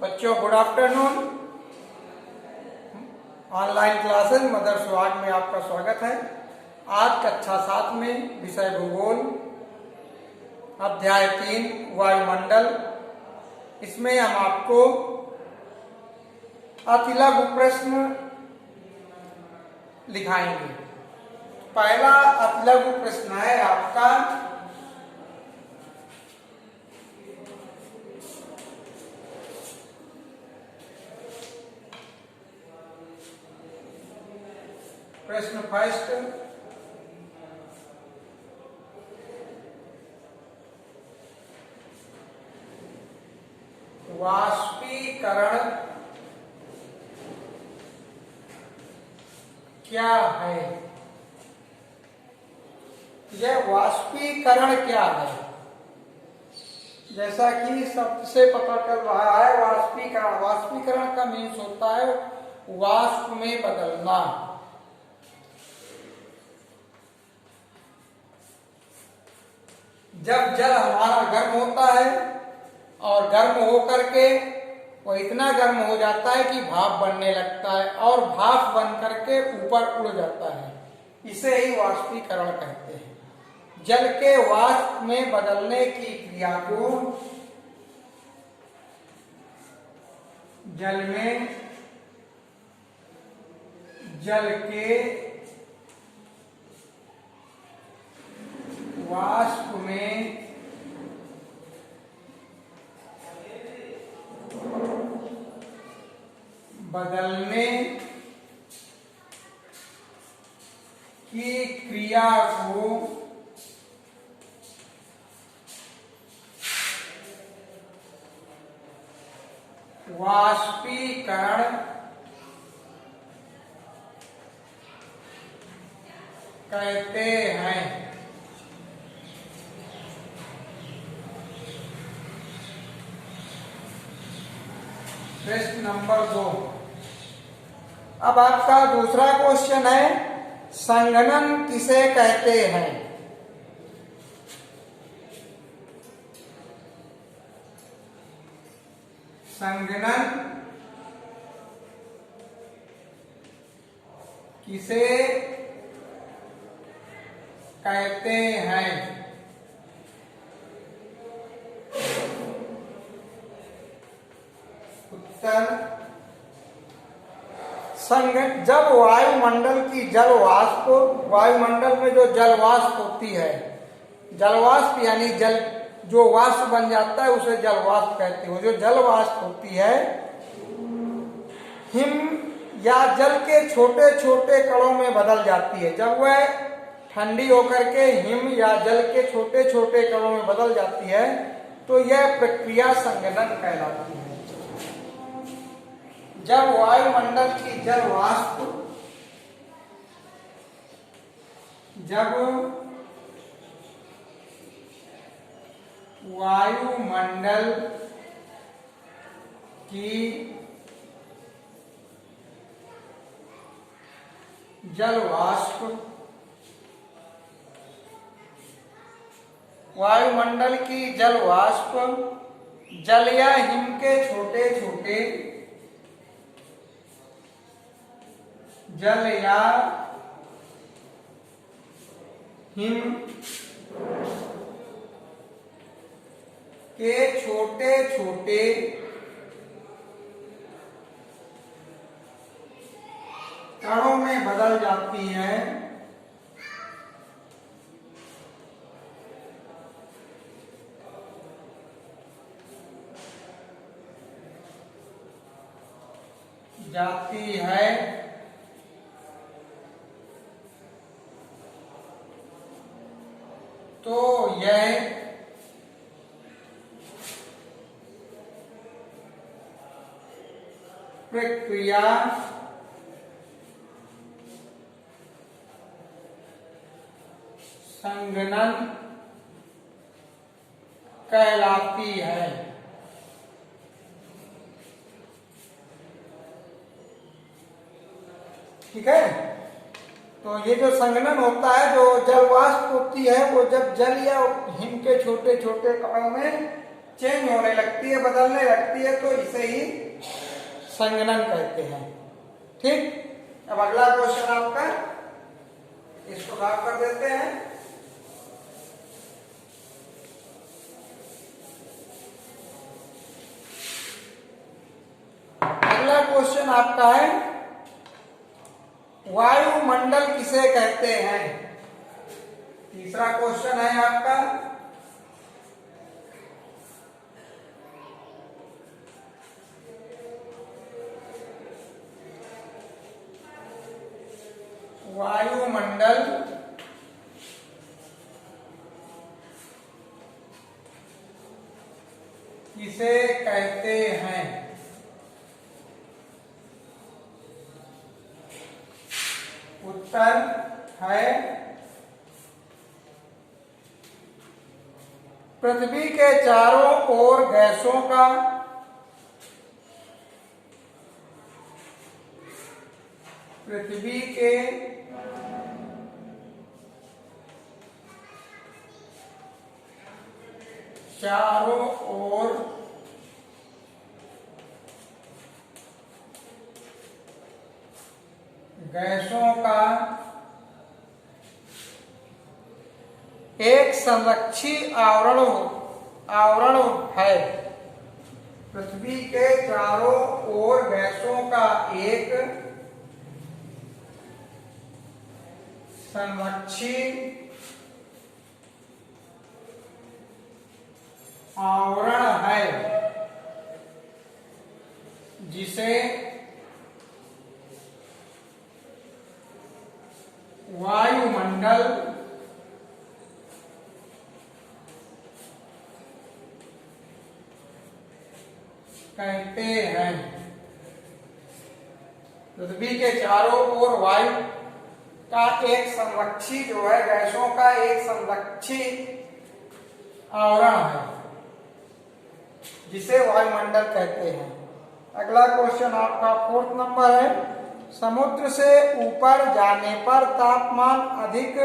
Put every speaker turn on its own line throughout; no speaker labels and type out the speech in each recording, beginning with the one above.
बच्चों good afternoon. Online classes mother सुहाग में आपका स्वागत है। आज कक्षा 7 में विषय भूगोल अध्याय 3 वायुमंडल। इसमें हम आपको अतिलघु प्रश्न लिखाएंगे। पहला अतिलघु प्रश्न है आपका प्रश्न फर्स्ट, वाष्पीकरण क्या है? यह वाष्पीकरण क्या है? जैसा कि शब्द से पता चल रहा है, वाष्पीकरण वाष्पीकरण का मीन्स होता है वाष्प में बदलना। जब जल हमारा गर्म होता है और गर्म होकर के वो इतना गर्म हो जाता है कि भाप बनने लगता है और भाप बन करके ऊपर उड़ जाता है, इसे ही वाष्पीकरण कहते हैं। जल के वाष्प में बदलने की क्रिया को जल के वाष्प में बदलने की क्रिया को वाष्पीकरण कहते हैं। प्रश्न नंबर 2। अब आपका दूसरा क्वेश्चन है, संघनन किसे कहते हैं? संघनन किसे कहते हैं? जब वायुमंडल की जल वाष्प, वायुमंडल में जो जल वाष्प होती है, जल वाष्प यानी जल जो वाष्प बन जाता है उसे जल वाष्प कहते हैं। जो जल वाष्प होती है हिम या जल के छोटे छोटे कणों में बदल जाती है। जब वह ठंडी होकर के हिम या जल के छोटे छोटे कणों में बदल जाती है तो यह प्रक्रिया संघनन कहलाती है। जब वायुमंडल की जल वाष्प वायुमंडल की जल वाष्प वायुमंडल की जल वाष्प जल या हिम के छोटे छोटे जल या हिम के छोटे छोटे कणों में बदल जाती है। तो यह प्रक्रिया संघनन कहलाती है। ठीक है, तो ये जो संघनन होता है, जो जल वाष्प होती है, वो जब जल या हिम के छोटे छोटे कणों में चेंज होने लगती है, बदलने लगती है, तो इसे ही संघनन कहते हैं। ठीक, अब अगला क्वेश्चन आपका, इसको साफ कर देते हैं। अगला क्वेश्चन आपका है, वायुमंडल किसे कहते हैं? तीसरा क्वेश्चन है आपका, वायुमंडल किसे कहते हैं? उत्तर है पृथ्वी के चारों ओर गैसों का पृथ्वी के चारों ओर गैसों का एक संरक्षी आवरण है। पृथ्वी के चारों ओर गैसों का एक संरक्षी आवरण है, जिसे वायुमंडल कहते हैं। पृथ्वी के चारों ओर वायु का एक संरक्षी जो है, गैसों का एक संरक्षी आवरण है, जिसे वायुमंडल कहते हैं। अगला क्वेश्चन आपका 4th नंबर है, समुद्र से ऊपर जाने पर तापमान अधिक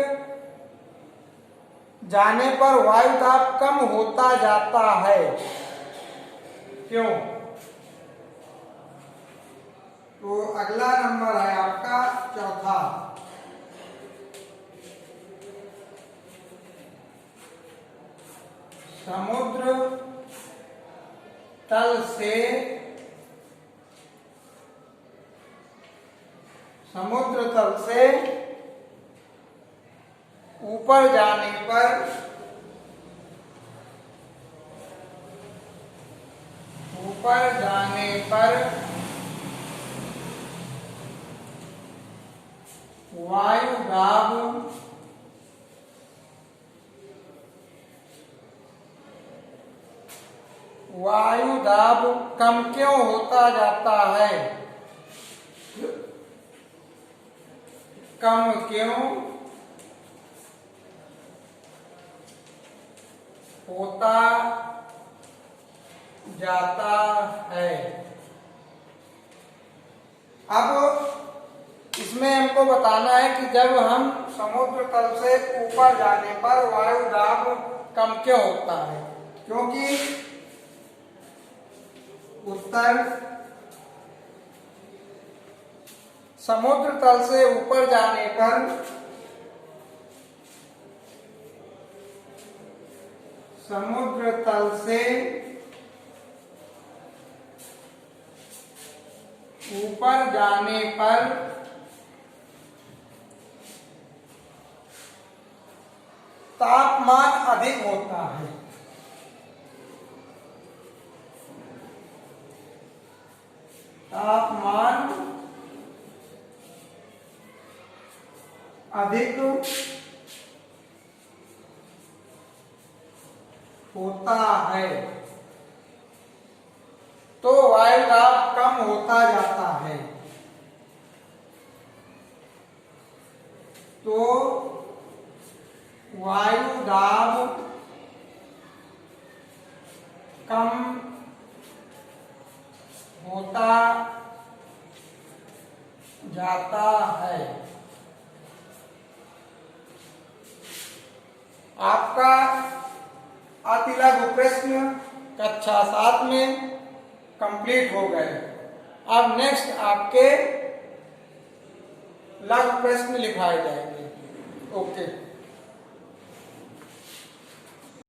जाने पर वायु दाब कम होता जाता है, क्यों? तो अगला नंबर है आपका 4था, समुद्र तल से ऊपर जाने पर वायु दाब कम क्यों होता जाता है? कम क्यों होता जाता है? अब इसमें हमको बताना है कि जब हम समुद्र तल से ऊपर जाने पर वायु दाब कम क्यों होता है, क्योंकि उत्तर समुद्र तल से ऊपर जाने पर समुद्र तल से ऊपर जाने पर तापमान अधिक होता है। तापमान अधिक होता है तो वायु दाब कम होता जाता है। तो वायु दाब कम होता जाता है। आपका अति लघु प्रश्न कक्षा 7 में कंप्लीट हो गए। अब नेक्स्ट आपके लघु प्रश्न लिखाए जाएंगे। ओके।